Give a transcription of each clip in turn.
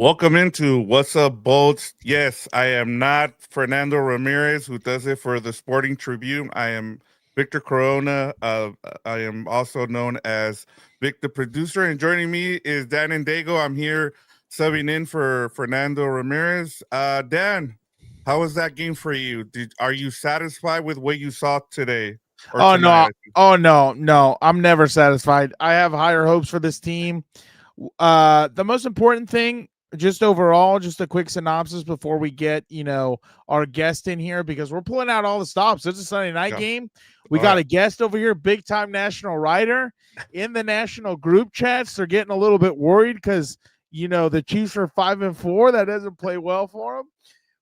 Welcome into What's Up, Bolts. Yes, I am not Fernando Ramirez, who does it for the Sporting Tribune. I am Victor Corona. I am also known as Vic, the producer. And joining me is Dan and Dago. I'm here subbing in for Fernando Ramirez. Dan, how was that game for you? Are you satisfied with what you saw today or Oh no! tonight? Oh no! I'm never satisfied. I have higher hopes for this team. The most important thing, just overall, just a quick synopsis before we get our guest in here, because we're pulling out all the stops. It's a Sunday night game. We got a guest over here, big time national writer in the national group chats. They're getting a little bit worried because the Chiefs are 5-4. That doesn't play well for them.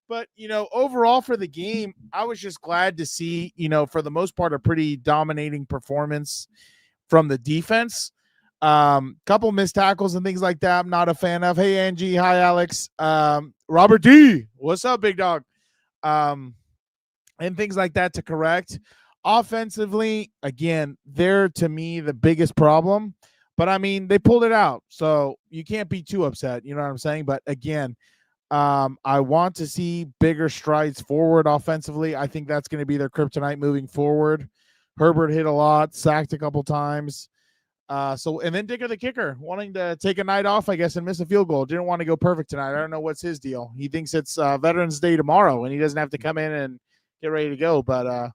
But, overall for the game, I was just glad to see, for the most part, a pretty dominating performance from the defense. Couple missed tackles and things like that I'm not a fan of. Hey, Angie. Hi, Alex. Robert D. What's up, big dog? And things like that to correct. Offensively, again, they're, to me, the biggest problem. But, I mean, they pulled it out. So you can't be too upset. You know what I'm saying? But, again, I want to see bigger strides forward offensively. I think that's going to be their kryptonite moving forward. Herbert hit a lot, sacked a couple times. And then Dicker the kicker, wanting to take a night off, I guess, and miss a field goal. Didn't want to go perfect tonight. I don't know what's his deal. He thinks it's Veterans Day tomorrow, and he doesn't have to come in and get ready to go. But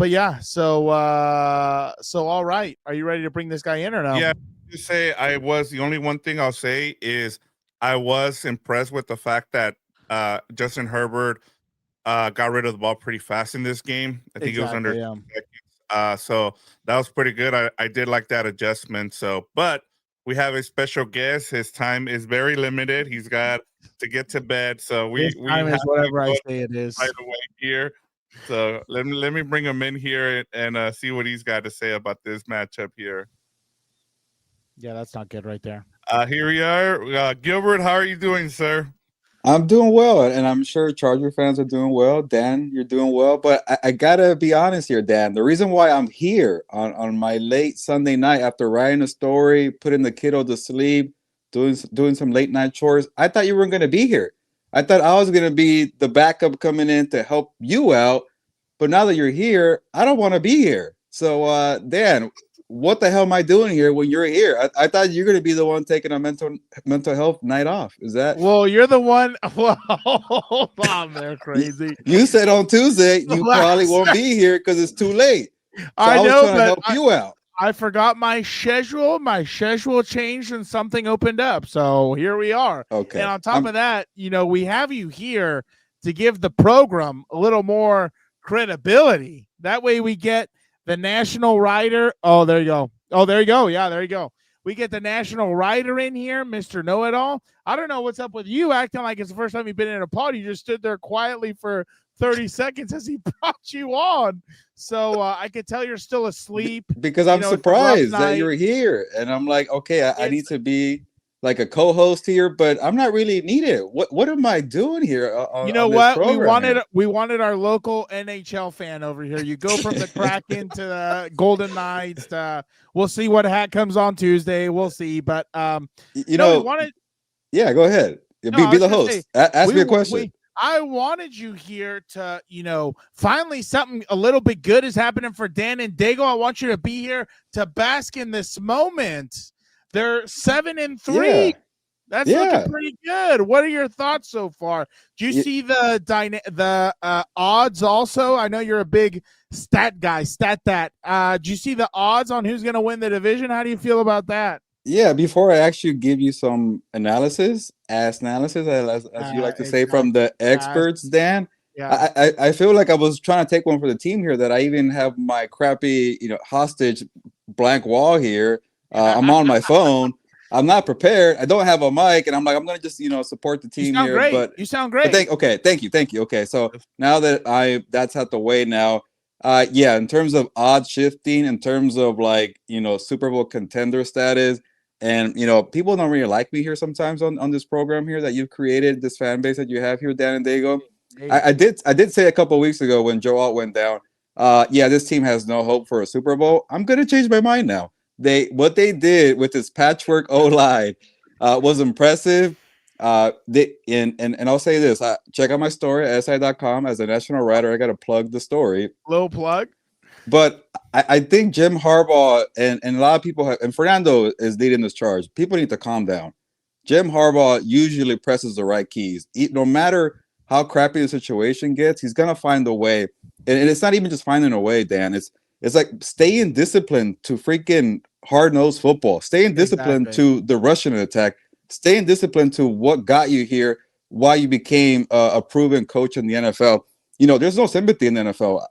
yeah. So all right. Are you ready to bring this guy in or no? Yeah. Just say the only one thing I'll say is I was impressed with the fact that Justin Herbert got rid of the ball pretty fast in this game. I think it was under 2 seconds. So that was pretty good. I did like that adjustment. But we have a special guest. His time is very limited. He's got to get to bed. So we time is whatever I say it is right away here. So let me bring him in here and see what he's got to say about this matchup here. Yeah, that's not good right there. Here we are. Gilbert, how are you doing, sir? I'm doing well, and I'm sure Charger fans are doing well. Dan, you're doing well. But I got to be honest here, Dan. The reason why I'm here on my late Sunday night after writing a story, putting the kiddo to sleep, doing some late night chores, I thought you weren't going to be here. I thought I was going to be the backup coming in to help you out. But now that you're here, I don't want to be here. So, Dan, what the hell am I doing here when you're here? I thought you're going to be the one taking a mental health night off. Is that? Well, you're the one. Well, they're crazy. You said on Tuesday you probably won't be here because it's too late. So I know, but help you out. I forgot my schedule. My schedule changed and something opened up. So here we are. Okay. And on top of that, we have you here to give the program a little more credibility. That way we get the national writer. Oh, there you go. Oh, there you go. Yeah, there you go. We get the national writer in here, Mr. Know-It-All. I don't know what's up with you acting like it's the first time you've been in a pod. You just stood there quietly for 30 seconds as he brought you on. So I could tell you're still asleep. Because I'm surprised that you're here. And I'm like, okay, I need to be like a co-host here, but I'm not really needed. What am I doing here? You know what? We wanted our local NHL fan over here. You go from the Kraken to the Golden Knights. We'll see what hat comes on Tuesday. We'll see. But we wanted. Yeah, go ahead. Be the host. Ask me a question. I wanted you here to, finally something a little bit good is happening for Dan and Dago. I want you to be here to bask in this moment. They're 7-3. Yeah. That's looking pretty good. What are your thoughts so far? Do you see the odds also? I know you're a big stat guy. Do you see the odds on who's going to win the division? How do you feel about that? Yeah, before I actually give you some analysis, as you like to say from the experts, Dan, I feel like I was trying to take one for the team here, that I even have my crappy, hostage blank wall here. I'm on my phone. I'm not prepared. I don't have a mic, and I'm like, I'm gonna just support the team here. Great. But you sound great. Thank you. Okay, so now that that's out the way now. In terms of odds shifting, in terms of Super Bowl contender status, and people don't really like me here sometimes on this program here that you've created, this fan base that you have here, Dan and Dago. I did say a couple of weeks ago when Joe Alt went down, this team has no hope for a Super Bowl. I'm gonna change my mind now. What they did with this patchwork O-line was impressive. And I'll say this: check out my story at si.com. As a national writer, I got to plug the story. Low plug. But I think Jim Harbaugh and a lot of people have, and Fernando is leading this charge. People need to calm down. Jim Harbaugh usually presses the right keys. No matter how crappy the situation gets, he's gonna find a way. And it's not even just finding a way, Dan. It's like staying disciplined to freaking hard-nosed football, staying disciplined to the Russian attack, staying disciplined to what got you here, why you became a proven coach in the NFL. There's no sympathy in the NFL.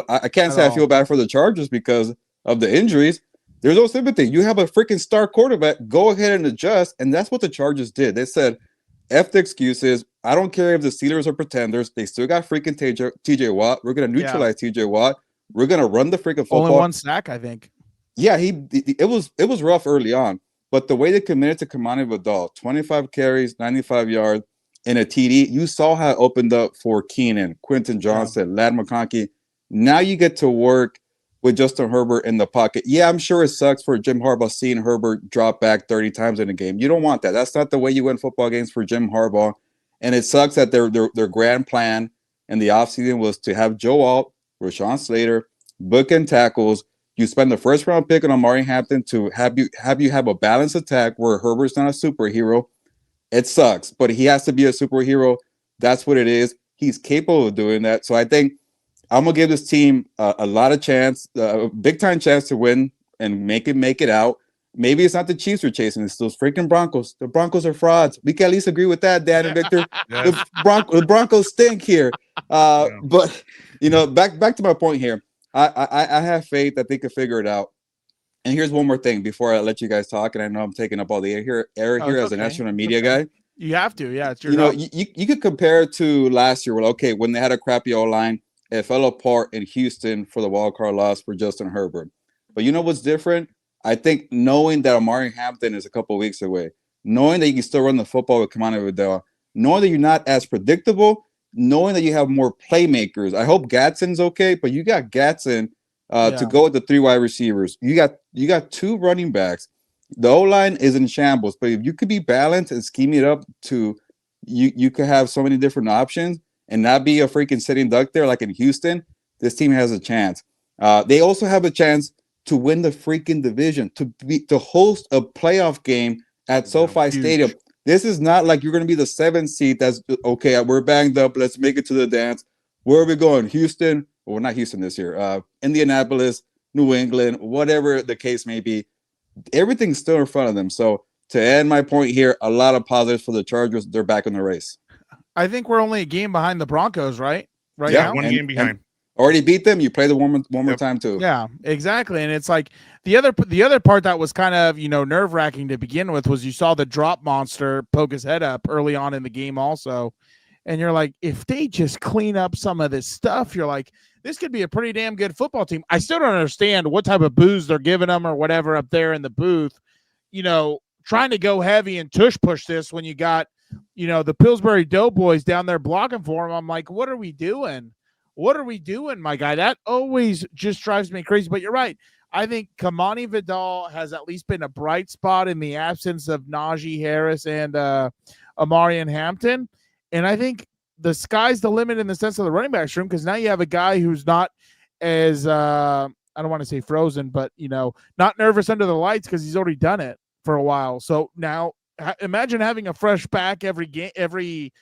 I can't say I feel bad for the Chargers because of the injuries. There's no sympathy. You have a freaking star quarterback. Go ahead and adjust. And that's what the Chargers did. They said, F the excuses. I don't care if the Steelers are pretenders. They still got freaking TJ Watt. We're going to neutralize TJ Watt. We're going to run the freaking football. Only one sack, I think. Yeah, it was rough early on. But the way they committed to Kimani Vidal, 25 carries, 95 yards, and a TD, you saw how it opened up for Keenan, Quentin Johnson, Ladd McConkey. Now you get to work with Justin Herbert in the pocket. Yeah, I'm sure it sucks for Jim Harbaugh seeing Herbert drop back 30 times in a game. You don't want that. That's not the way you win football games for Jim Harbaugh. And it sucks that their grand plan in the offseason was to have Joe Alt, Rashawn Slater, bookend tackles. You spend the first round pick on Amari Hampton to have you have a balanced attack where Herbert's not a superhero. It sucks, but he has to be a superhero. That's what it is. He's capable of doing that. So I think I'm gonna give this team a lot of chance, a big time chance to win and make it out. Maybe it's not the Chiefs we're chasing; it's those freaking Broncos. The Broncos are frauds. We can at least agree with that, Dan and Victor. Yes. The Broncos stink here. But back to my point here. I have faith that they can figure it out. And here's one more thing before I let you guys talk. And I know I'm taking up all the air here as a national media guy. You have to, yeah. It's your job. You could compare it to last year. Well, okay, when they had a crappy O-line, it fell apart in Houston for the wild card loss for Justin Herbert. But you know what's different? I think knowing that Amari Hampton is a couple of weeks away, knowing that you can still run the football with Kimani Vidal, knowing that you're not as predictable, knowing that you have more playmakers. I hope Gadsden's okay, but you got Gadsden to go with the 3 wide receivers. You got 2 running backs. The O-line is in shambles, but if you could be balanced and scheme it up to you could have so many different options and not be a freaking sitting duck there like in Houston, this team has a chance. They also have a chance to win the freaking division, to host a playoff game at SoFi Stadium. This is not like you're going to be the 7th seed. That's okay. We're banged up. Let's make it to the dance. Where are we going? Houston? Well, not Houston this year. Indianapolis, New England, whatever the case may be. Everything's still in front of them. So to end my point here, a lot of positives for the Chargers. They're back in the race. I think we're only a game behind the Broncos, right? Yeah, now? One game behind. Already beat them. You play the one more time too. Yeah, exactly. And it's like the other part that was kind of nerve wracking to begin with was you saw the drop monster poke his head up early on in the game also, and you're like, if they just clean up some of this stuff, you're like, this could be a pretty damn good football team. I still don't understand what type of booze they're giving them or whatever up there in the booth, trying to go heavy and tush push this when you got the Pillsbury Doughboys down there blocking for them. I'm like, what are we doing? What are we doing, my guy? That always just drives me crazy. But you're right. I think Kimani Vidal has at least been a bright spot in the absence of Najee Harris and Amari and Hampton. And I think the sky's the limit in the sense of the running backs room, because now you have a guy who's not as I don't want to say frozen, but not nervous under the lights because he's already done it for a while. So now imagine having a fresh back every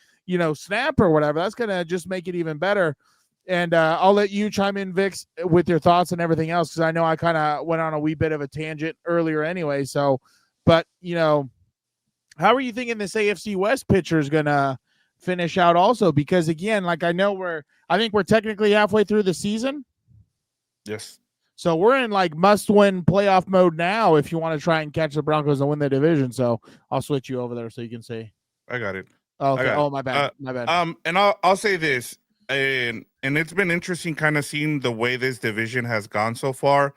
snap or whatever. That's gonna just make it even better. And I'll let you chime in, Vix, with your thoughts and everything else, because I know I kind of went on a wee bit of a tangent earlier anyway. So, but, how are you thinking this AFC West pitcher is going to finish out also? Because, again, like I think we're technically halfway through the season. Yes. So we're in like must-win playoff mode now if you want to try and catch the Broncos and win the division. So I'll switch you over there so you can see. I got it. Okay. Oh, my bad. My bad. And I'll say this. And it's been interesting kind of seeing the way this division has gone so far.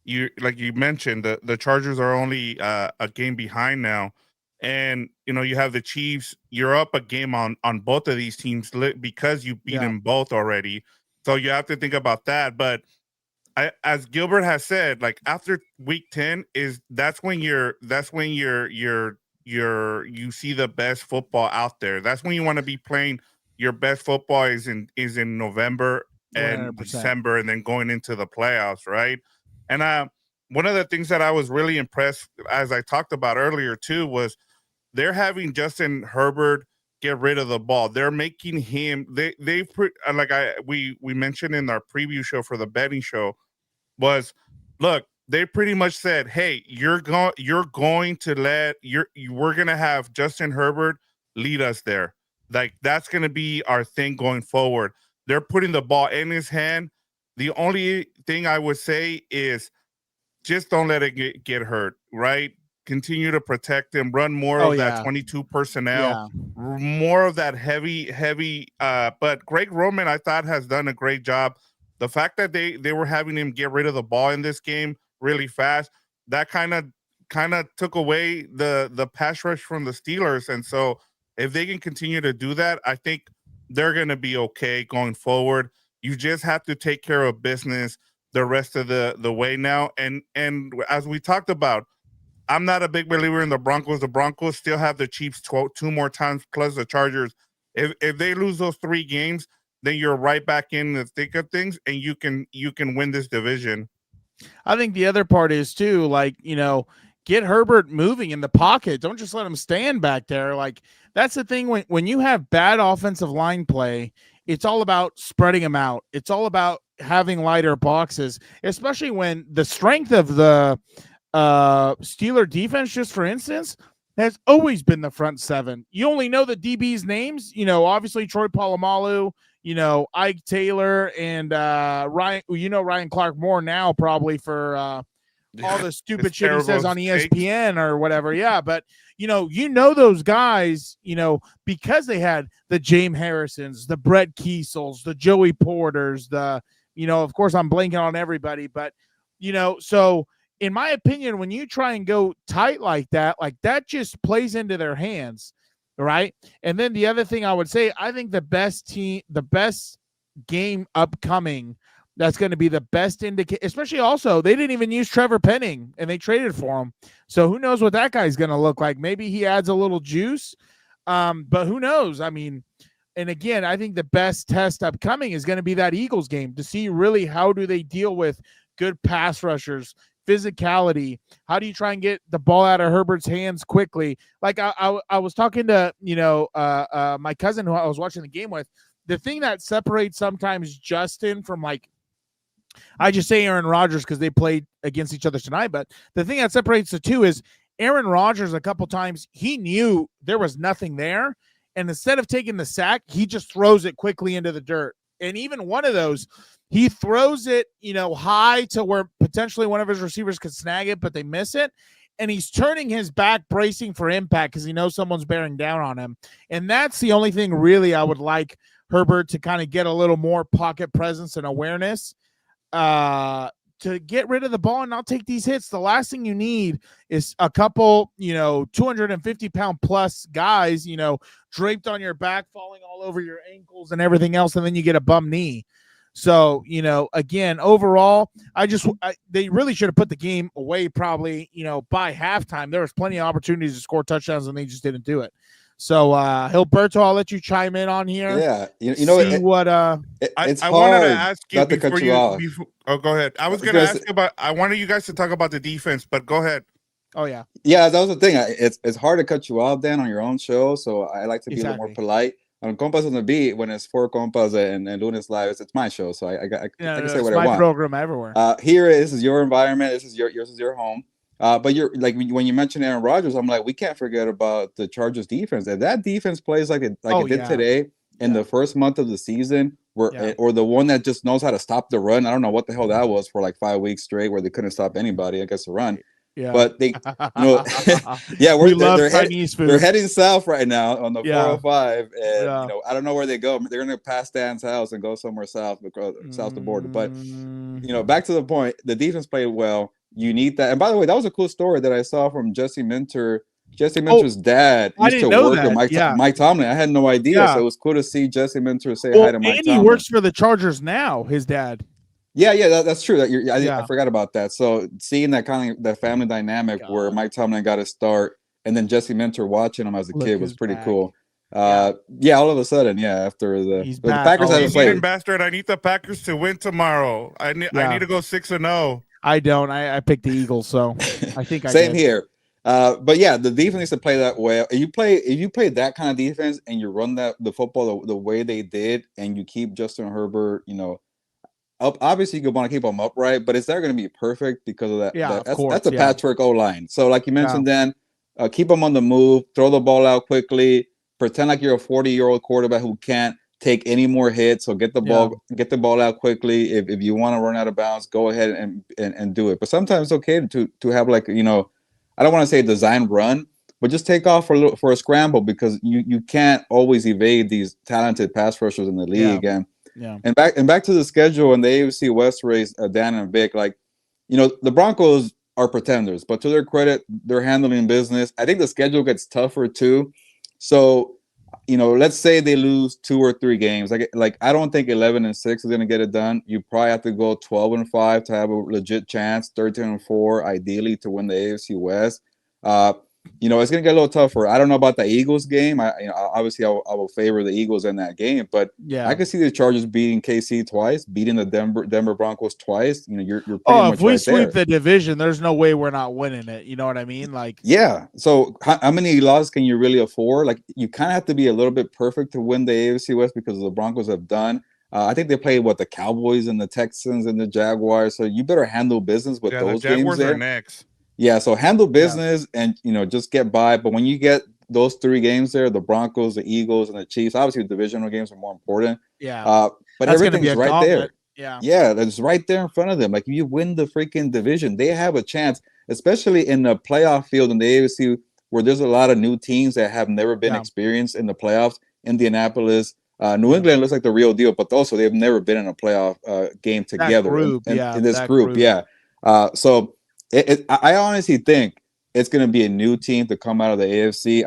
You mentioned, the Chargers are only a game behind now, and you have the Chiefs. You're up a game on both of these teams because you beat them both already. So you have to think about that. But as Gilbert has said, like after week 10 that's when your you see the best football out there. That's when you want to be playing your best football is in November and 100%. December, and then going into the playoffs, right? And one of the things that I was really impressed, as I talked about earlier too, was they're having Justin Herbert get rid of the ball. They're making him we mentioned in our preview show for the betting show was, look, they pretty much said, hey, we're going to have Justin Herbert lead us there. Like, that's going to be our thing going forward. They're putting the ball in his hand. The only thing I would say is just don't let it get hurt, right? Continue to protect him, run more of that 22 personnel, more of that heavy. But Greg Roman, I thought, has done a great job. The fact that they were having him get rid of the ball in this game really fast, that kind of took away the pass rush from the Steelers. And so if they can continue to do that, I think they're going to be okay going forward. You just have to take care of business the rest of the way now. And as we talked about, I'm not a big believer in the Broncos. The Broncos still have the Chiefs two more times, plus the Chargers. If they lose those 3 games, then you're right back in the thick of things, and you can win this division. I think the other part is too, like, get Herbert moving in the pocket. Don't just let him stand back there. Like, that's the thing when you have bad offensive line play, it's all about spreading them out. It's all about having lighter boxes, especially when the strength of the Steeler defense, just for instance, has always been the front 7. You only know the DB's names, obviously Troy Polamalu, Ike Taylor, and Ryan Clark Moore now, probably for all the stupid shit he says on ESPN or whatever. Yeah, but those guys, because they had the James Harrisons, the Brett Kiesels, the Joey Porters, of course I'm blanking on everybody, but so in my opinion, when you try and go tight like that just plays into their hands, right? And then the other thing I would say, I think the best game upcoming that's going to be the best indicator, especially also, they didn't even use Trevor Penning, and they traded for him. So who knows what that guy's going to look like? Maybe he adds a little juice, but who knows? I mean, and again, I think the best test upcoming is going to be that Eagles game to see really how do they deal with good pass rushers, physicality. How do you try and get the ball out of Herbert's hands quickly? Like I was talking to my cousin who I was watching the game with. The thing that separates sometimes Justin from, like, I just say Aaron Rodgers because they played against each other tonight, but the thing that separates the two is Aaron Rodgers, a couple times, he knew there was nothing there, and instead of taking the sack, he just throws it quickly into the dirt. And even one of those, he throws it, high to where potentially one of his receivers could snag it, but they miss it. And he's turning his back, bracing for impact because he knows someone's bearing down on him. And that's the only thing really I would like Herbert to kind of get a little more pocket presence and awareness to get rid of the ball and not take these hits. The last thing you need is a couple, 250-pound plus guys, draped on your back, falling all over your ankles and everything else, and then you get a bum knee. So, again, overall, they really should have put the game away probably, by halftime. There was plenty of opportunities to score touchdowns, and they just didn't do it. So, Hilberto, I'll let you chime in on here. Yeah, it's I hard wanted to ask you not to cut you off. Go ahead. I was going to ask you about. I wanted you guys to talk about the defense, but go ahead. Oh yeah, that was the thing. It's hard to cut you off, Dan, on your own show. So I like to be a little more polite. On Compas on the Beat, when it's for Compas and Lunes Live, it's my show, so I can say what I want. My program everywhere. Here, this is your environment. Yours is your home. But you're like, when you mentioned Aaron Rodgers, I'm like, we can't forget about the Chargers defense. If that defense plays like it did today in the first month of the season, or the one that just knows how to stop the run. I don't know what the hell that was for like 5 weeks straight, where they couldn't stop anybody, I guess, to run. Yeah, but they, they're heading south right now on the 405, and I don't know where they go. They're gonna pass Dan's house and go somewhere south the border. But back to the point, the defense played well. You need that. And by the way, that was a cool story that I saw from Jesse Minter. Jesse Minter's dad used to work with Mike Tomlin. I had no idea, so it was cool to see Jesse Minter say hi to Mike Tomlin. And he works for the Chargers now. His dad. Yeah, that's true. I forgot about that. So seeing that kind of that family dynamic where Mike Tomlin got his start and then Jesse Minter watching him as a Look kid was who's pretty back. cool. Yeah, all of a sudden, after He's the back. Packers Oh, haven't he's played. Cheating bastard! I need the Packers to win tomorrow. I need to go 6-0. I don't. I picked the Eagles, so I think Same I did. here. But yeah, the defense needs to play that way. If you play that kind of defense and you run the football the way they did, and you keep Justin Herbert, up. Obviously, you want to keep them upright, but it's not going to be perfect because of that. Yeah, of That's course, a patchwork O line. So, like you mentioned, Dan, keep them on the move, throw the ball out quickly, pretend like you're a 40-year-old quarterback who can't take any more hits. So get the ball out quickly. If you want to run out of bounds, go ahead and do it. But sometimes it's okay to have I don't want to say design run, but just take off for a scramble, because you can't always evade these talented pass rushers in the league. And back to the schedule and the AFC West race, Dan and Vic, the Broncos are pretenders, but to their credit, they're handling business. I think the schedule gets tougher too. So, let's say they lose 2 or 3 games. I don't think 11-6 is going to get it done. You probably have to go 12-5 to have a legit chance, 13-4 ideally to win the AFC West. It's going to get a little tougher. I don't know about the Eagles game. Obviously I will favor the Eagles in that game, but I could see the Chargers beating KC twice, beating the Denver Broncos twice. You're pretty much if we right sweep there. the division, there's no way we're not winning it. You know what I mean? So how many losses can you really afford? You kind of have to be a little bit perfect to win the AFC West, because the Broncos have done. I think they played the Cowboys and the Texans and the Jaguars. So you better handle business with those the Jaguars games there. Are next. Yeah, so handle business and just get by. But when you get those 3 games there, the Broncos, the Eagles, and the Chiefs, obviously the divisional games are more important. But that's everything's right gauntlet. there. Yeah, that's right there in front of them. If you win the freaking division, they have a chance, especially in the playoff field in the AFC, where there's a lot of new teams that have never been experienced in the playoffs. Indianapolis, New England looks like the real deal, but also they've never been in a playoff game together in this group. So I honestly think it's going to be a new team to come out of the AFC.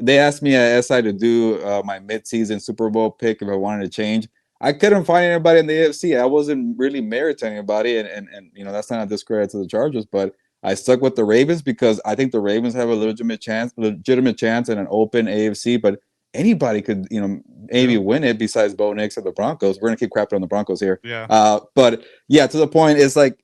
They asked me at SI to do my midseason Super Bowl pick if I wanted to change. I couldn't find anybody in the AFC. I wasn't really married to anybody, and that's not a discredit to the Chargers, but I stuck with the Ravens because I think the Ravens have a legitimate chance in an open AFC. But anybody could, maybe win it besides Bo Nix or the Broncos. We're gonna keep crapping on the Broncos here. But to the point, it's like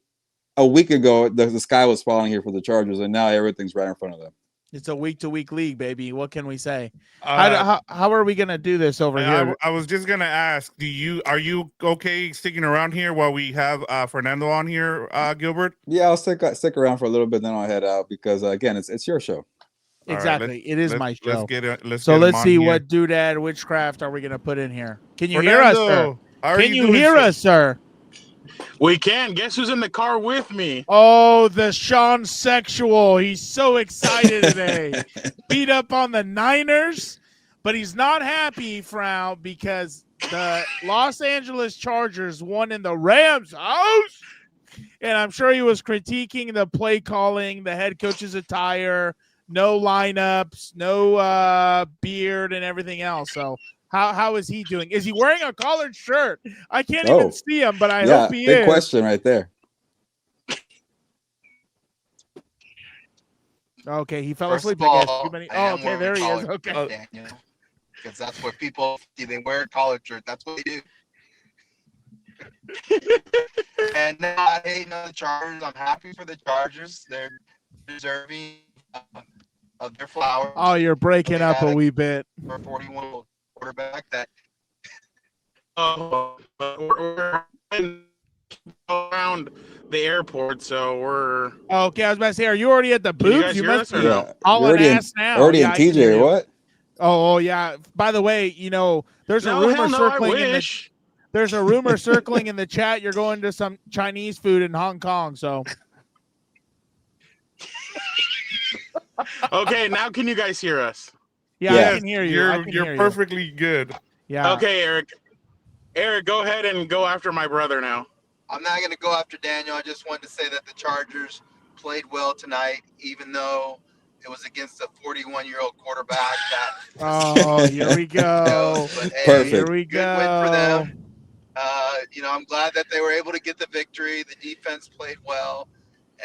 a week ago the sky was falling here for the Chargers, and now everything's right in front of them. It's a week-to-week league, baby. What can we say? How are we gonna do this over here? I was just gonna ask, are you okay sticking around here while we have Fernando on here, Gilbert? Yeah, I'll stick around for a little bit, then I'll head out because again, it's your show. Exactly, it is my show. Let's see what doodad witchcraft are we gonna put in here. Can you hear us, sir? Can you hear us, sir? We can. Guess who's in the car with me? Oh, the Sean Sexual. He's so excited today. Beat up on the Niners, but he's not happy, Frau, because the Los Angeles Chargers won in the Rams' house. And I'm sure he was critiquing the play calling, the head coach's attire, no lineups, no beard, and everything else. So how is he doing? Is he wearing a collared shirt? I can't even see him, but I hope he is. Big question right there. Okay, he fell First asleep. of all, okay, there he is. Okay, Daniel, because that's what people they wear a collared shirt. That's what they do. And now I hate the Chargers. I'm happy for the Chargers. They're deserving of their flowers. Oh, you're breaking up a wee bit. For a 41-year-old quarterback that. We're around the airport, so we're. Okay, I was about to say, are you already at the booth? You must be hauling ass now. Already in TJ, or what? Oh yeah. By the way, there's a rumor circling there's a rumor circling in the chat. You're going to some Chinese food in Hong Kong, so. Okay, now can you guys hear us? Yeah, I can hear you. You're perfectly good. Yeah. Okay, Eric. Eric, go ahead and go after my brother now. I'm not going to go after Daniel. I just wanted to say that the Chargers played well tonight, even though it was against a 41-year-old quarterback. Here we go. Perfect. Here we go. Good win for them. I'm glad that they were able to get the victory. The defense played well,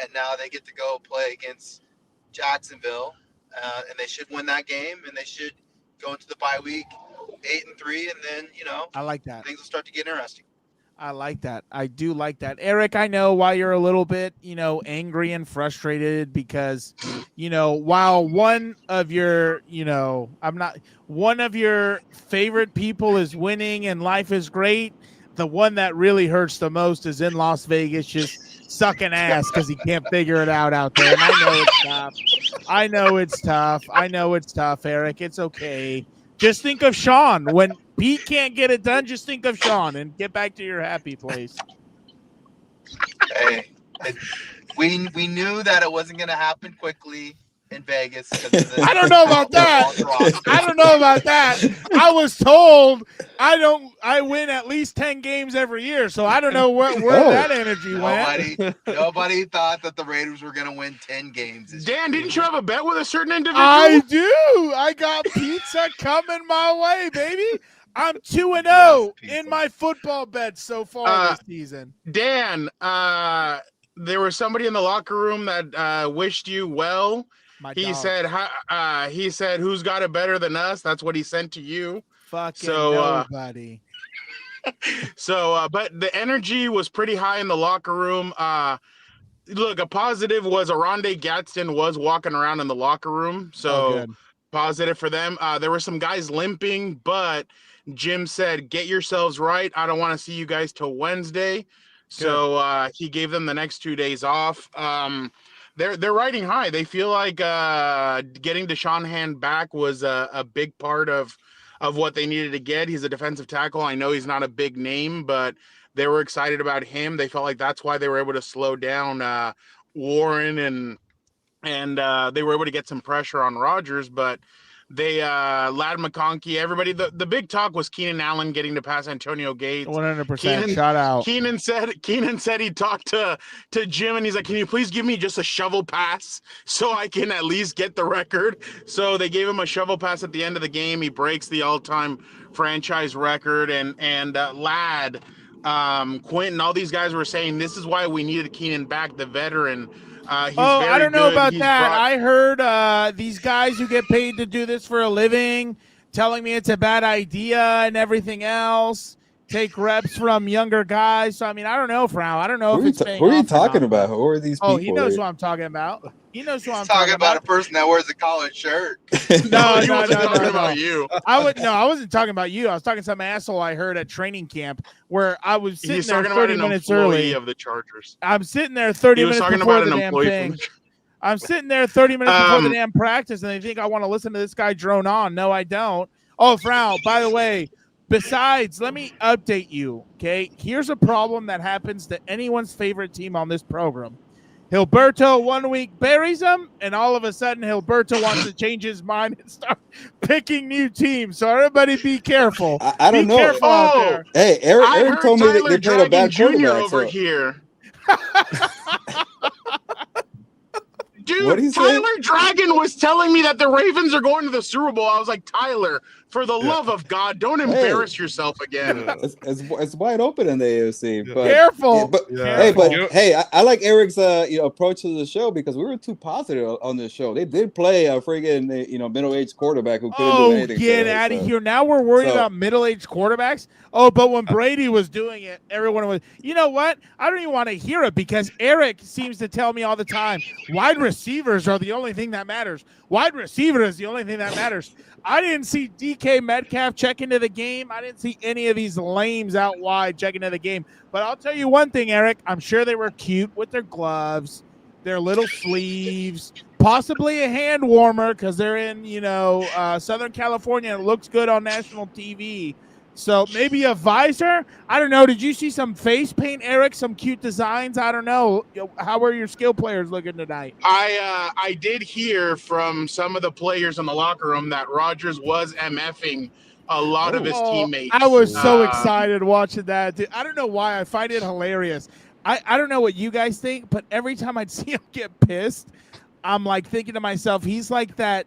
and now they get to go play against Jacksonville and they should win that game, and they should go into the bye week 8-3, and then I like that. things will start to get interesting. I like that. I do like that. Eric, I know why you're a little bit, angry and frustrated because, while one of your favorite people is winning and life is great, the one that really hurts the most is in Las Vegas just sucking ass because he can't figure it out there. And I know it's tough, Eric. It's okay. Just think of Sean. When Pete can't get it done, just think of Sean and get back to your happy place. Hey, we knew that it wasn't going to happen quickly in Vegas. I don't know about that. I was told I win at least 10 games every year, so I don't know where that energy went. Nobody thought that the Raiders were going to win 10 games. Dan, didn't you have a bet with a certain individual? I do. I got pizza coming my way, baby. I'm 2-0 in my football bets so far this season. Dan, there was somebody in the locker room that wished you well. He said, "Who's got it better than us?" That's what he sent to you. Fucking nobody. But the energy was pretty high in the locker room. Look, a positive was Aronde Gadsden was walking around in the locker room, so positive for them. There were some guys limping, but Jim said, "Get yourselves right. I don't want to see you guys till Wednesday." So he gave them the next 2 days off. They're riding high. They feel like getting Deshaun Hand back was a big part of what they needed to get. He's a defensive tackle. I know he's not a big name, but they were excited about him. They felt like that's why they were able to slow down Warren and they were able to get some pressure on Rodgers. But they Ladd McConkey, everybody. The big talk was Keenan Allen getting to pass Antonio Gates. 100%. Shout out. Keenan said he talked to Jim and he's like, "Can you please give me just a shovel pass so I can at least get the record?" So they gave him a shovel pass at the end of the game. He breaks the all-time franchise record, and Ladd, Quentin, all these guys were saying this is why we needed Keenan back, the veteran. I don't know about that. I heard these guys who get paid to do this for a living telling me it's a bad idea and everything else. Take reps from younger guys. So, I mean, I don't know, Frau. I don't know if it's paying Who are you off or talking not. about? Who are these people? Oh, he knows who I'm talking about. He knows who I'm talking about. A person that wears a collared shirt. No, he wasn't talking no. about you. I wasn't talking about you. I was talking to some asshole I heard at training camp where I was sitting there 30 minutes early. Of the Chargers. I'm sitting there 30 minutes before the damn thing. I'm sitting there 30 minutes before the damn practice, and they think I want to listen to this guy drone on. No, I don't. Oh, Frau, by the way, besides, let me update you, okay? Here's a problem that happens to anyone's favorite team on this program. Gilberto 1 week buries them, and all of a sudden Gilberto wants to change his mind and start picking new teams. So everybody be careful. I don't know. Careful out there. Hey, Eric told me that they played a bad quarterback. Over here. What Dude, Tyler Dragon was telling me that the Ravens are going to the Super Bowl. I was like, Tyler, for the love of God, don't embarrass yourself again. It's wide open in the AFC. But, Careful. I like Eric's approach to the show because we were too positive on this show. They did play a friggin' middle-aged quarterback who couldn't do anything. Get out of here! Now we're worried about middle-aged quarterbacks. Oh, but when Brady was doing it, everyone was. You know what? I don't even want to hear it because Eric seems to tell me all the time, wide receivers are the only thing that matters. Wide receiver is the only thing that matters. I didn't see DK Metcalf check into the game. I didn't see any of these lames out wide check into the game. But I'll tell you one thing, Eric. I'm sure they were cute with their gloves, their little sleeves, possibly a hand warmer because they're in, Southern California. And it looks good on national TV. So maybe a visor. I don't know. Did you see some face paint, Eric? Some cute designs? I don't know. How are your skill players looking tonight? I did hear from some of the players in the locker room that Rodgers was MFing a lot of his teammates. I was so excited watching that, dude. I don't know why. I find it hilarious. I don't know what you guys think, but every time I'd see him get pissed, I'm like thinking to myself, he's like that,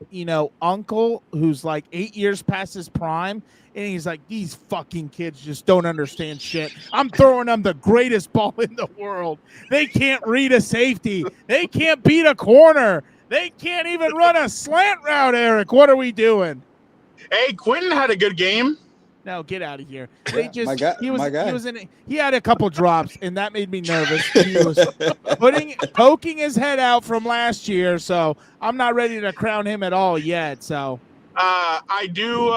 uncle who's like 8 years past his prime. And he's like, these fucking kids just don't understand shit. I'm throwing them the greatest ball in the world. They can't read a safety. They can't beat a corner. They can't even run a slant route, Eric. What are we doing? Hey, Quentin had a good game. No, get out of here. They just my guy. he had a couple drops, and that made me nervous. He was poking his head out from last year, so I'm not ready to crown him at all yet. So I do.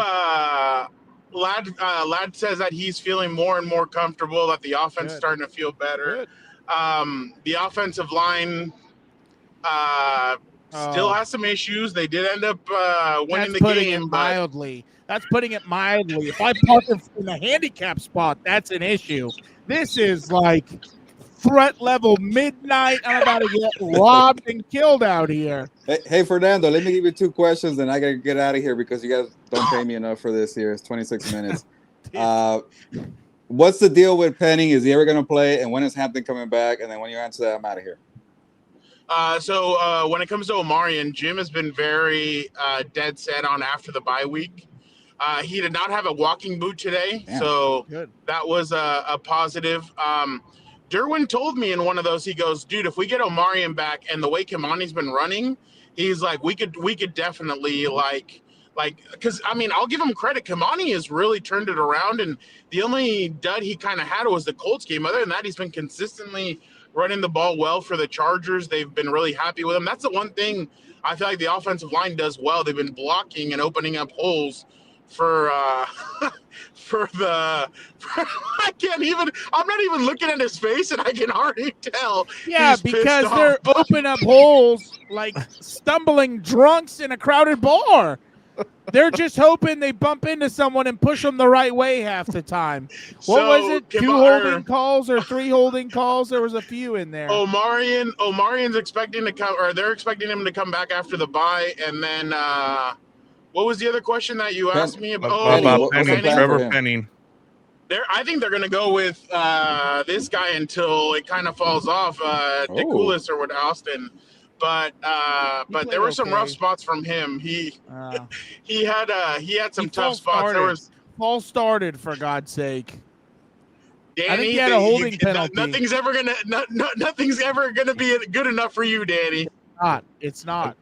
Ladd says that he's feeling more and more comfortable. That the offense is starting to feel better. The offensive line still has some issues. They did end up winning the game, mildly. That's putting it mildly. If I park in the handicap spot, that's an issue. This is like threat level midnight. I'm about to get robbed and killed out here. Hey, Fernando, let me give you 2 questions, and I got to get out of here because you guys don't pay me enough for this here. It's 26 minutes. What's the deal with Penning? Is he ever going to play? And when is Hampton coming back? And then when you answer that, I'm out of here. So when it comes to Omarion, Jim has been very dead set on after the bye week. He did not have a walking boot today, so that was a positive. Derwin told me in one of those, he goes, dude, if we get Omarion back and the way Kimani's been running, he's like, we could definitely like, because I mean, I'll give him credit. Kimani has really turned it around, and the only dud he kind of had was the Colts game. Other than that, he's been consistently running the ball well for the Chargers. They've been really happy with him. That's the one thing I feel like the offensive line does well. They've been blocking and opening up holes for I can't even, I'm not even looking at his face and I can already tell. Yeah, because they're open up holes like stumbling drunks in a crowded bar. They're just hoping they bump into someone and push them the right way half the time. What was it? 2 holding calls or 3 holding calls? There was a few in there. Omarion's expecting to come, or they're expecting him to come back after the bye. And then what was the other question that you asked me about? Penning, Trevor Penning. I think they're going to go with this guy until it kind of falls off. Dikulis or with Austin. But there were some rough spots from him. He had some tough spots. False started, for God's sake. Danny, I think he had a holding penalty. Nothing's ever gonna be good enough for you, Danny. It's not.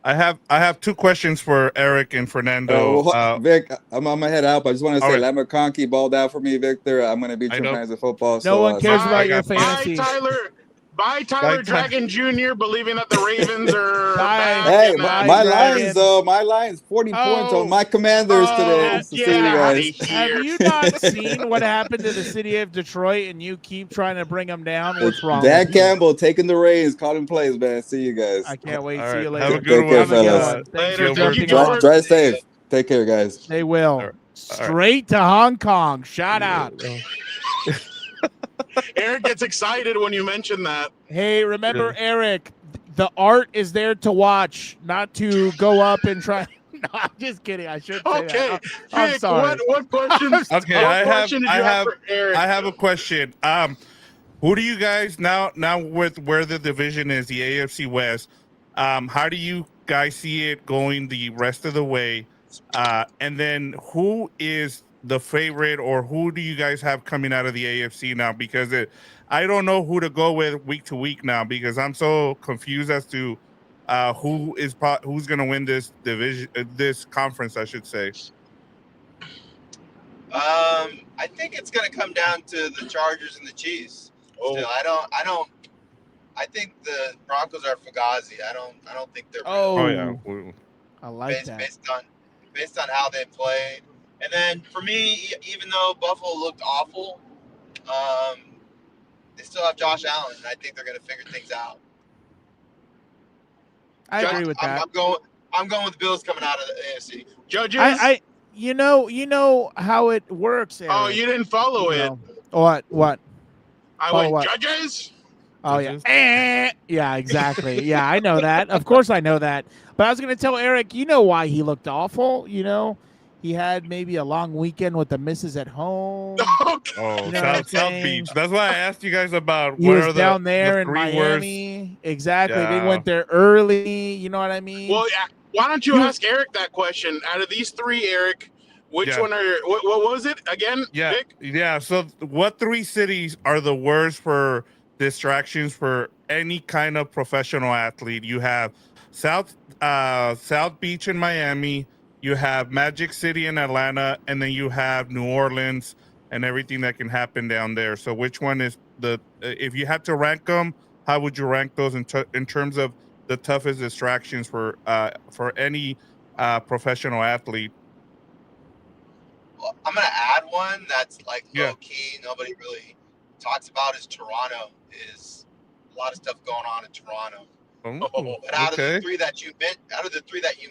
I have 2 questions for Eric and Fernando. Vic, I'm on my head out, but I just want to say, Lamar McConkey balled out for me, Victor. I'm going to beat your fans of football. No one cares about your fantasy. Bye, Tyler Dragon Jr., believing that the Ravens are back. Hey, my Lions, though. My Lions, 40 points on my Commanders today. Have you not seen what happened to the city of Detroit, and you keep trying to bring them down? What's wrong? Dan Campbell taking the reins, calling plays, man. See you guys. I can't wait. See you later. Have a good one, fellas. Later. Drive safe. Take care, guys. They will. Straight to Hong Kong. Shout out. Eric gets excited when you mention that. Hey, remember, Eric, the art is there to watch, not to go up and try. No, I'm just kidding. I should say that. I'm sorry. What question? Okay, I have a question. Who do you guys now with where the division is, the AFC West? How do you guys see it going the rest of the way? And then who is the favorite, or who do you guys have coming out of the AFC now? Because I don't know who to go with week to week now, because I'm so confused as to who's going to win this division, this conference, I should say. I think it's going to come down to the Chargers and the Chiefs. Still, I think the Broncos are Fugazi. I don't think they're. I like that. Based on how they played. And then for me, even though Buffalo looked awful, they still have Josh Allen, and I think they're going to figure things out. I agree with that. I'm going with the Bills coming out of the AFC. Judges. You know how it works, Eric. Oh, you didn't follow it. What? I went Judges. Oh yeah. Yeah, exactly. Yeah, I know that. Of course, I know that. But I was going to tell Eric, you know why he looked awful. You know. He had maybe a long weekend with the missus at home. South Beach. That's why I asked you guys about he was down there in Miami. Exactly. Yeah. They went there early. You know what I mean? Well, yeah. Why don't you ask Eric that question? Out of these 3, Eric, which one are what was it again? Yeah. Vic? Yeah. So what 3 cities are the worst for distractions for any kind of professional athlete? You have South Beach in Miami, you have Magic City in Atlanta, and then you have New Orleans and everything that can happen down there. So which one is if you had to rank them, how would you rank those in terms of the toughest distractions for any professional athlete? Well, I'm gonna add one that's like Yeah. low key. Nobody really talks about is Toronto. Is a lot of stuff going on in Toronto. Oh, But out of okay. the three that you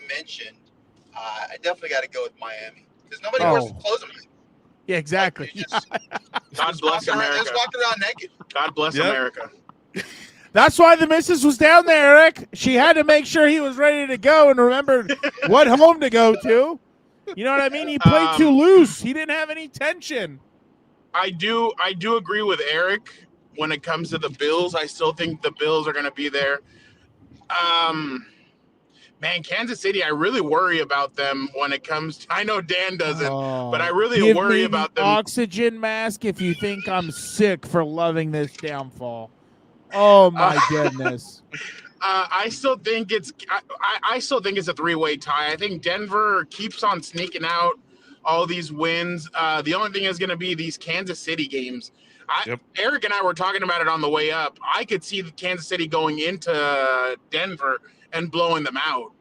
mentioned, I definitely got to go with Miami because nobody wears clothes. Yeah, exactly. Like, just God bless America. Just walking around naked. God bless Yep. America. That's why the missus was down there, Eric. She had to make sure he was ready to go and remembered what home to go to. You know what I mean? He played too loose. He didn't have any tension. I do agree with Eric when it comes to the Bills. I still think the Bills are going to be there. Man, Kansas City, I really worry about them when it comes to, I know Dan doesn't, but I really worry about them. Oxygen mask if you think I'm sick for loving this downfall. Oh my goodness. I still think it's a three-way tie. I think Denver keeps on sneaking out all these wins. The only thing is going to be these Kansas City games. Eric and I were talking about it on the way up. I could see the Kansas City going into Denver and blowing them out.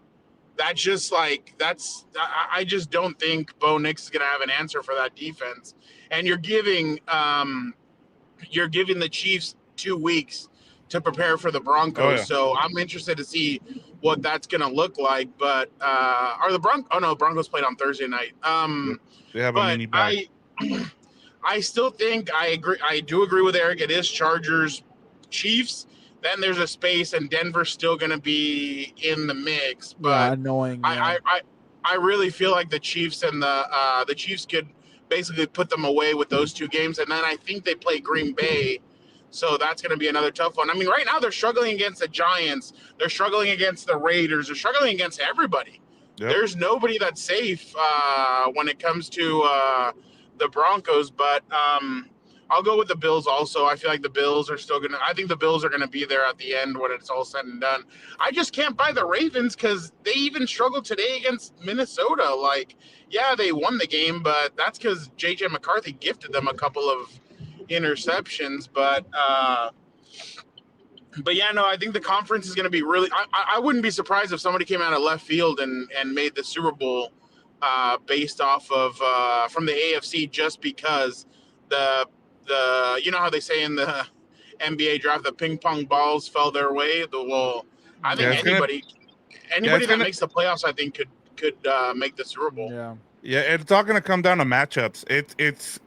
That's just like I just don't think Bo Nix is going to have an answer for that defense. And you're giving the Chiefs 2 weeks to prepare for the Broncos. Oh, yeah. So I'm interested to see what that's going to look like. But are the Broncos? Oh no, Broncos played on Thursday night. They have a mini bye. I still think I agree. I do agree with Eric. It is Chargers, Chiefs. Then there's a space, and Denver's still going to be in the mix. But annoying. I really feel like the Chiefs and the Chiefs could basically put them away with those two games, and then I think they play Green Bay. So that's going to be another tough one. I mean, right now they're struggling against the Giants. They're struggling against the Raiders. They're struggling against everybody. Yep. There's nobody that's safe when it comes to the Broncos, but I'll go with the Bills also. I feel like the Bills are still going to – I think the Bills are going to be there at the end when it's all said and done. I just can't buy the Ravens because they even struggled today against Minnesota. Like, yeah, they won the game, but that's because J.J. McCarthy gifted them a couple of interceptions. But yeah, no, I think the conference is going to be really – I wouldn't be surprised if somebody came out of left field and made the Super Bowl based off of from the AFC just because the you know how they say in the NBA draft the ping pong balls fell their way. I think anybody that makes the playoffs, I think could make the Super Bowl. Yeah, it's all gonna come down to matchups.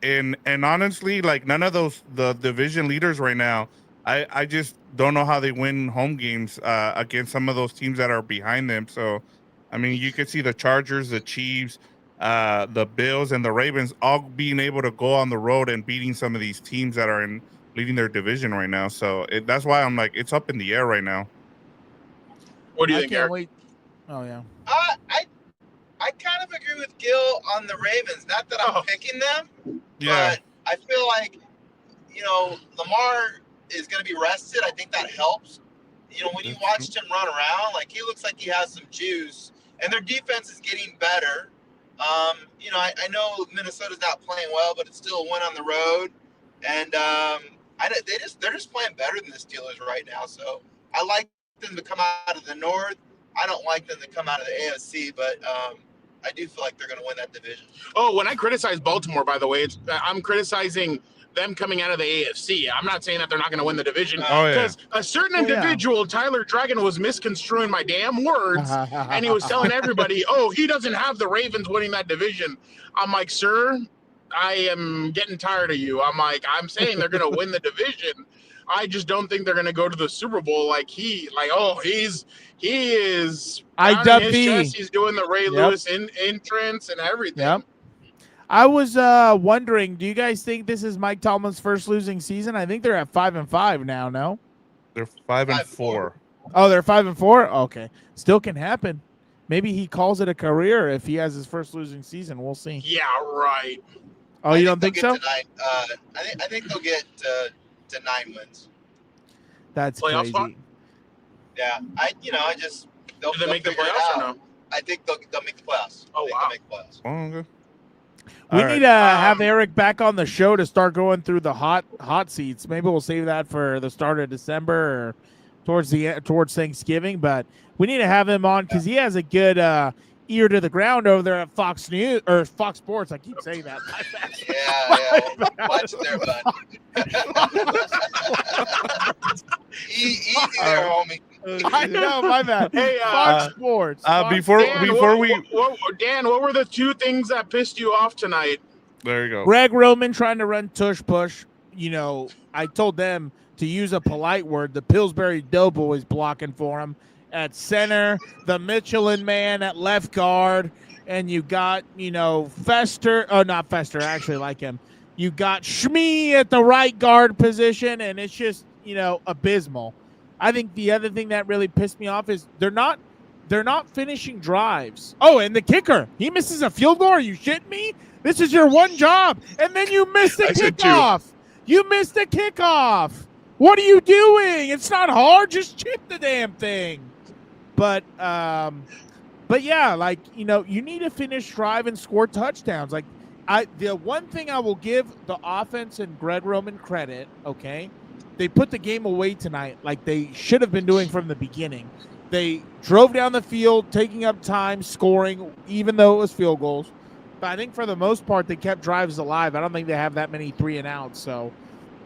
And honestly, like none of the division leaders right now, I just don't know how they win home games against some of those teams that are behind them. So, I mean, you could see the Chargers, the Chiefs, the Bills, and the Ravens all being able to go on the road and beating some of these teams that are leading their division right now. So that's why I'm like, it's up in the air right now. What do you think, Eric? Wait. Oh yeah. I kind of agree with Gil on the Ravens. Not that I'm picking them, but I feel like Lamar is going to be rested. I think that helps. When you watched him run around, like he looks like he has some juice, and their defense is getting better. I know Minnesota's not playing well, but it's still a win on the road, and they're just playing better than the Steelers right now. So I like them to come out of the North. I don't like them to come out of the AFC, but I do feel like they're going to win that division. Oh, when I criticize Baltimore, by the way, I'm criticizing them coming out of the AFC. I'm not saying that they're not going to win the division because a certain individual, Tyler Dragon, was misconstruing my damn words, and he was telling everybody, he doesn't have the Ravens winning that division. I'm like, sir, I am getting tired of you. I'm saying they're going to win the division. I just don't think they're going to go to the Super Bowl he is. IW. He's doing the Ray Lewis entrance and everything. Yep. I was wondering, do you guys think this is Mike Tomlin's first losing season? I think they're at 5-5 now. No, they're 5-4. Oh, they're 5-4. Okay, still can happen. Maybe he calls it a career if he has his first losing season. We'll see. Yeah, right. Oh, you don't think so? I think they'll get to 9 wins. That's playoff crazy. spot? Yeah, Do they make the playoffs or no? I think they'll make the playoffs. Oh, wow. They'll make the playoffs. Oh, okay. We need to have Eric back on the show to start going through the hot seats. Maybe we'll save that for the start of December or towards Thanksgiving. But we need to have him on because he has a good ear to the ground over there at Fox News or Fox Sports. I keep saying that. Yeah. Watch it there, bud. Easy there, homie. I know, my bad. Hey, Fox Sports. Before Dan, what were the two things that pissed you off tonight? There you go. Greg Roman trying to run tush push. You know, I told them to use a polite word. The Pillsbury Doughboys blocking for him at center. The Michelin man at left guard, and you got Fester. Oh, not Fester. I actually like him. You got Shmee at the right guard position, and it's just abysmal. I think the other thing that really pissed me off is they're not finishing drives. Oh, and the kicker, he misses a field goal. Are you shitting me? This is your one job, and then you missed the kickoff. You missed the kickoff. What are you doing? It's not hard. Just chip the damn thing. But yeah, you need to finish drive and score touchdowns. The one thing I will give the offense and Greg Roman credit, okay. They put the game away tonight like they should have been doing from the beginning. They drove down the field, taking up time, scoring, even though it was field goals. But I think for the most part, they kept drives alive. I don't think they have that many 3-and-outs. So,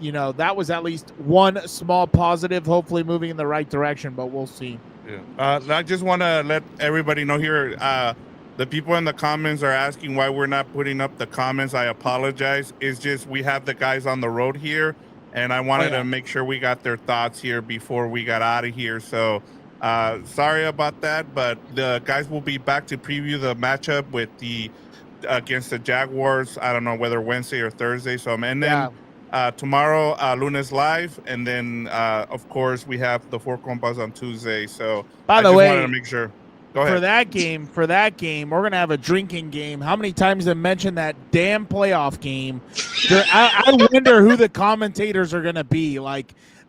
that was at least one small positive, hopefully moving in the right direction, but we'll see. Yeah. I just want to let everybody know here, the people in the comments are asking why we're not putting up the comments. I apologize. It's just we have the guys on the road here. And I wanted to make sure we got their thoughts here before we got out of here. So sorry about that, but the guys will be back to preview the matchup with against the Jaguars. I don't know whether Wednesday or Thursday. So then tomorrow, Lunes Live, and then of course we have the 4 Compas on Tuesday. So by the way, wanted to make sure. Go ahead. For that game, we're gonna have a drinking game. How many times they mentioned that damn playoff game? I wonder who the commentators are gonna be.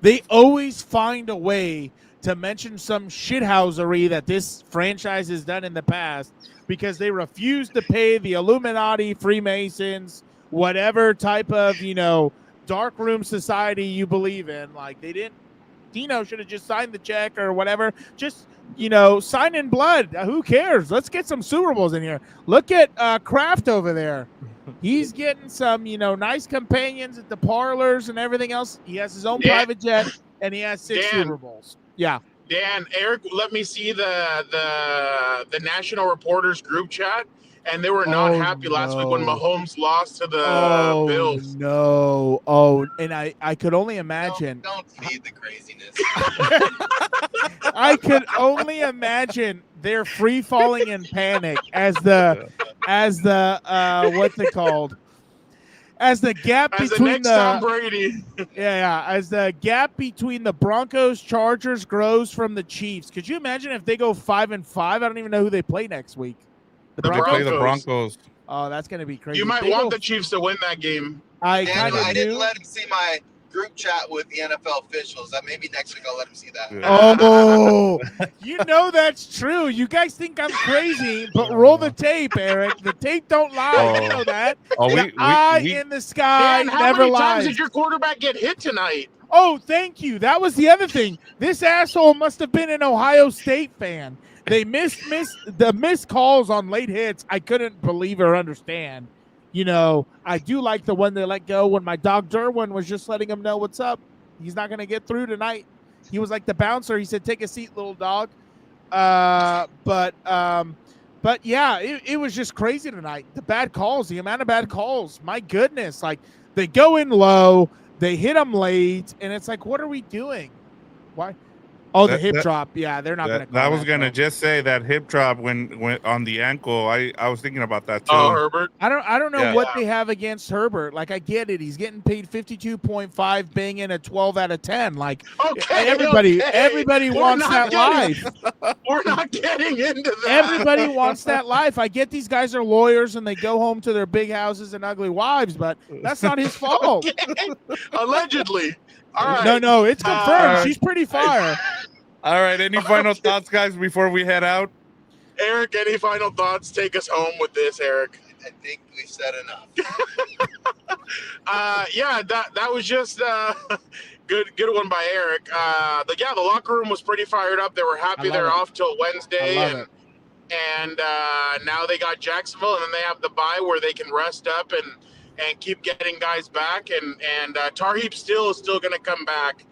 They always find a way to mention some shithousery that this franchise has done in the past because they refuse to pay the Illuminati, Freemasons, whatever type of dark room society you believe in. They didn't. Dino should have just signed the check or whatever. Just sign in blood. Who cares? Let's get some Super Bowls in here. Look at Kraft over there. He's getting some, nice companions at the parlors and everything else. He has his own private jet, and he has 6 Super Bowls. Yeah. Dan, Eric, let me see the National Reporters group chat, and they were not happy last week when Mahomes lost to the Bills. No. Oh, and I could only imagine. Don't feed the craziness. I could only imagine they're free falling in panic as the what's it called? As the gap between Tom Brady. As the gap between the Broncos, Chargers grows from the Chiefs. Could you imagine if they go 5-5? I don't even know who they play next week. They play the Broncos. Oh, that's gonna be crazy. You might want the Chiefs to win that game. I didn't let him see my group chat with the NFL officials. Maybe next week I'll let him see that. Oh, that's true. You guys think I'm crazy, but roll the tape, Eric. The tape don't lie. You know that. The in the sky Dan, never lies. How many times did your quarterback get hit tonight? Oh, thank you. That was the other thing. This asshole must have been an Ohio State fan. They missed calls on late hits. I couldn't believe or understand. I do like the one they let go when my dog Derwin was just letting him know what's up. He's not going to get through tonight. He was like the bouncer. He said, "Take a seat, little dog." But yeah, it was just crazy tonight. The bad calls, the amount of bad calls. My goodness, they go in low, they hit them late, and it's like, what are we doing? Why? Oh, the hip drop. Yeah, they're not going to. I was going to just say that hip drop when on the ankle. I was thinking about that too. Oh, Herbert. I don't know what they have against Herbert. I get it. He's getting paid 52.5, banging a 12 out of 10. Everybody wants that life. We're not getting into that. Everybody wants that life. I get these guys are lawyers and they go home to their big houses and ugly wives, but that's not his fault. Allegedly. All right. No, it's confirmed. She's pretty fire. All right. Any final thoughts, guys, before we head out? Eric, any final thoughts? Take us home with this, Eric. I think we said enough. Yeah, that was just good one by Eric. The locker room was pretty fired up. They were happy they're off till Wednesday, and now they got Jacksonville, and then they have the bye where they can rest up and keep getting guys back. And Tarheeb still is still going to come back.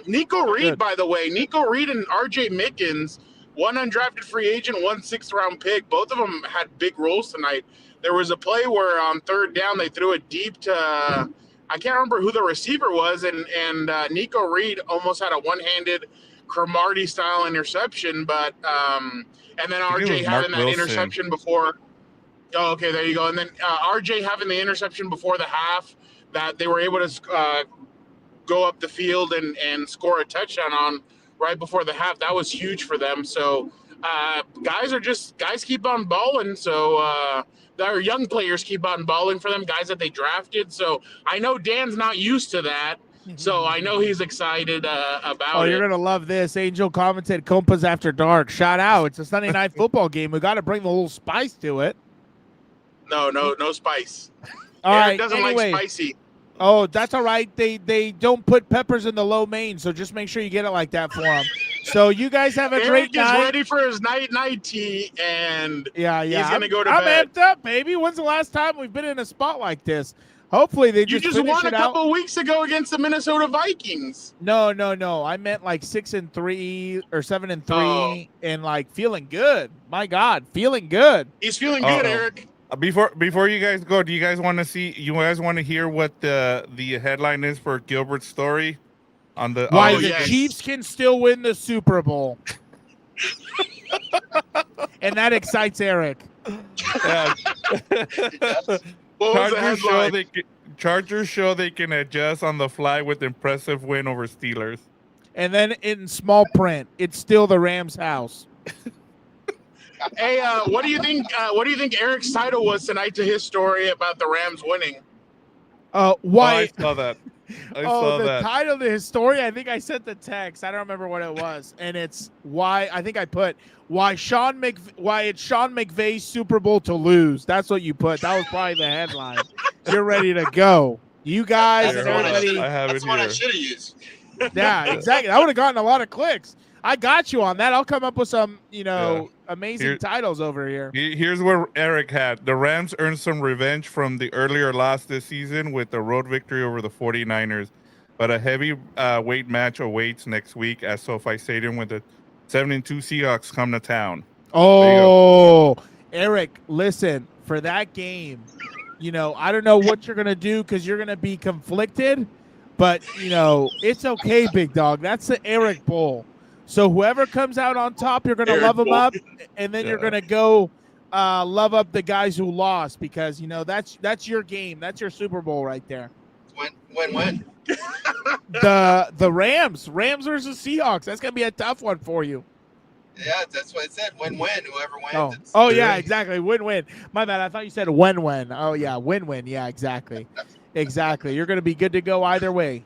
Nico Reed, by the way, Nico Reed and R.J. Mickens, one undrafted free agent, 1 6th-round pick. Both of them had big roles tonight. There was a play where on third down they threw it deep to I can't remember who the receiver was, and Nico Reed almost had a one-handed Cromartie-style interception, but and then RJ having that interception before. Oh, okay, there you go. And then RJ having the interception before the half that they were able to go up the field and score a touchdown on right before the half. That was huge for them. So guys keep on balling. So their young players keep on balling for them, guys that they drafted. So I know Dan's not used to that. So I know he's excited about it. Oh, you're going to love this. Angel commented Compas After Dark. Shout out. It's a Sunday night football game. We got to bring the little spice to it. No spice. All Eric right, doesn't like spicy. Oh, that's all right. They don't put peppers in the low main, so just make sure you get it like that for them. So you guys have a great night. Eric is ready for his night tea, and he's going to go to bed. I'm amped up, baby. When's the last time we've been in a spot like this? Hopefully they just finish won it a couple weeks ago against the Minnesota Vikings. No. I meant like 6-3 or 7-3, and like feeling good. My God, feeling good. He's feeling good, Eric. Before you guys go, do you guys want to hear what the headline is for Gilbert's story on the why the Chiefs can still win the Super Bowl? And that excites Eric. Yeah. What Chargers show they can adjust on the fly with impressive win over Steelers. And then in small print, it's still the Rams' house. Hey, what do you think? What do you think Eric's title was tonight to his story about the Rams winning? Why? I saw that. The title to his story. I think I sent the text. I don't remember what it was, and it's why. I think I put why it's Sean McVay's Super Bowl to lose. That's what you put. That was probably the headline. You're ready to go. You guys and everybody. That's what I should have used. Yeah, exactly. I would have gotten a lot of clicks. I got you on that. I'll come up with some, amazing titles over here. Here's what Eric had. The Rams earned some revenge from the earlier loss this season with the road victory over the 49ers. But a heavy weight match awaits next week at SoFi Stadium when the 7-2 Seahawks come to town. Oh, Eric, listen, for that game, I don't know what you're going to do because you're going to be conflicted. But, it's okay, big dog. That's the Eric Bowl. So whoever comes out on top, you're going to love them up, and then you're going to go love up the guys who lost because, that's your game. That's your Super Bowl right there. Win. The Rams versus Seahawks. That's going to be a tough one for you. Yeah, that's what it said. Win-win. Whoever wins. Oh yeah, exactly. Win-win. My bad. I thought you said win-win. Oh, yeah, win-win. Yeah, exactly. Exactly. You're going to be good to go either way.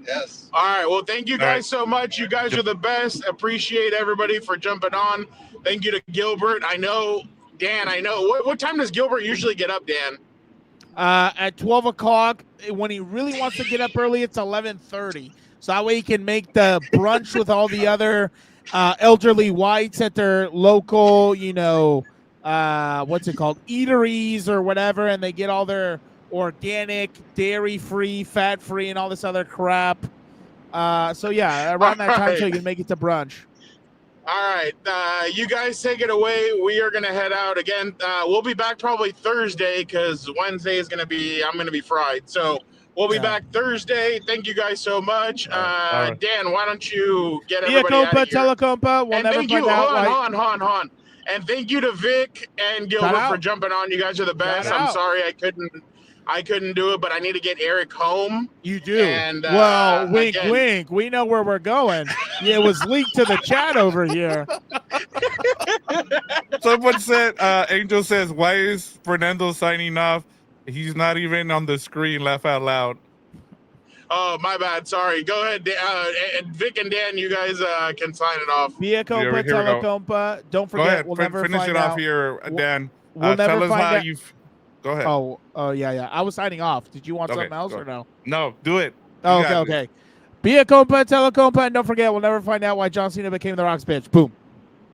Yes. All right. Well, thank you guys so much. You guys are the best. Appreciate everybody for jumping on. Thank you to Gilbert. I know, Dan, What time does Gilbert usually get up, Dan? At 12 o'clock. When he really wants to get up early, it's 11:30. So that way he can make the brunch with all the other elderly whites at their local, what's it called? Eateries or whatever. And they get all their organic, dairy-free, fat-free, and all this other crap. So, yeah, around that time so you can make it to brunch. All right. You guys take it away. We are going to head out again. We'll be back probably Thursday because Wednesday is going to be – I'm going to be fried. So we'll be back Thursday. Thank you guys so much. Dan, why don't you get everybody out of here? Telecompa. We'll never find out. Hold on. And thank you to Vic and Gilbert for jumping on. You guys are the best. I'm sorry I couldn't do it, but I need to get Eric home. You do. And, well, wink, wink. We know where we're going. Yeah, it was leaked to the chat over here. Someone said, Angel says, why is Fernando signing off? He's not even on the screen. Laugh out loud. Oh, my bad. Sorry. Go ahead, Vic and Dan. You guys can sign it off. Via Compa, Telecompa. Don't forget, go ahead. we'll never finish find it out. off here, Dan. We'll never tell us find how out. you've. Go ahead. Oh, yeah. I was signing off. Did you want something else or no? No, do it. Oh, okay. Via Compa, Telecompa, and don't forget, we'll never find out why John Cena became the Rock's bitch. Boom.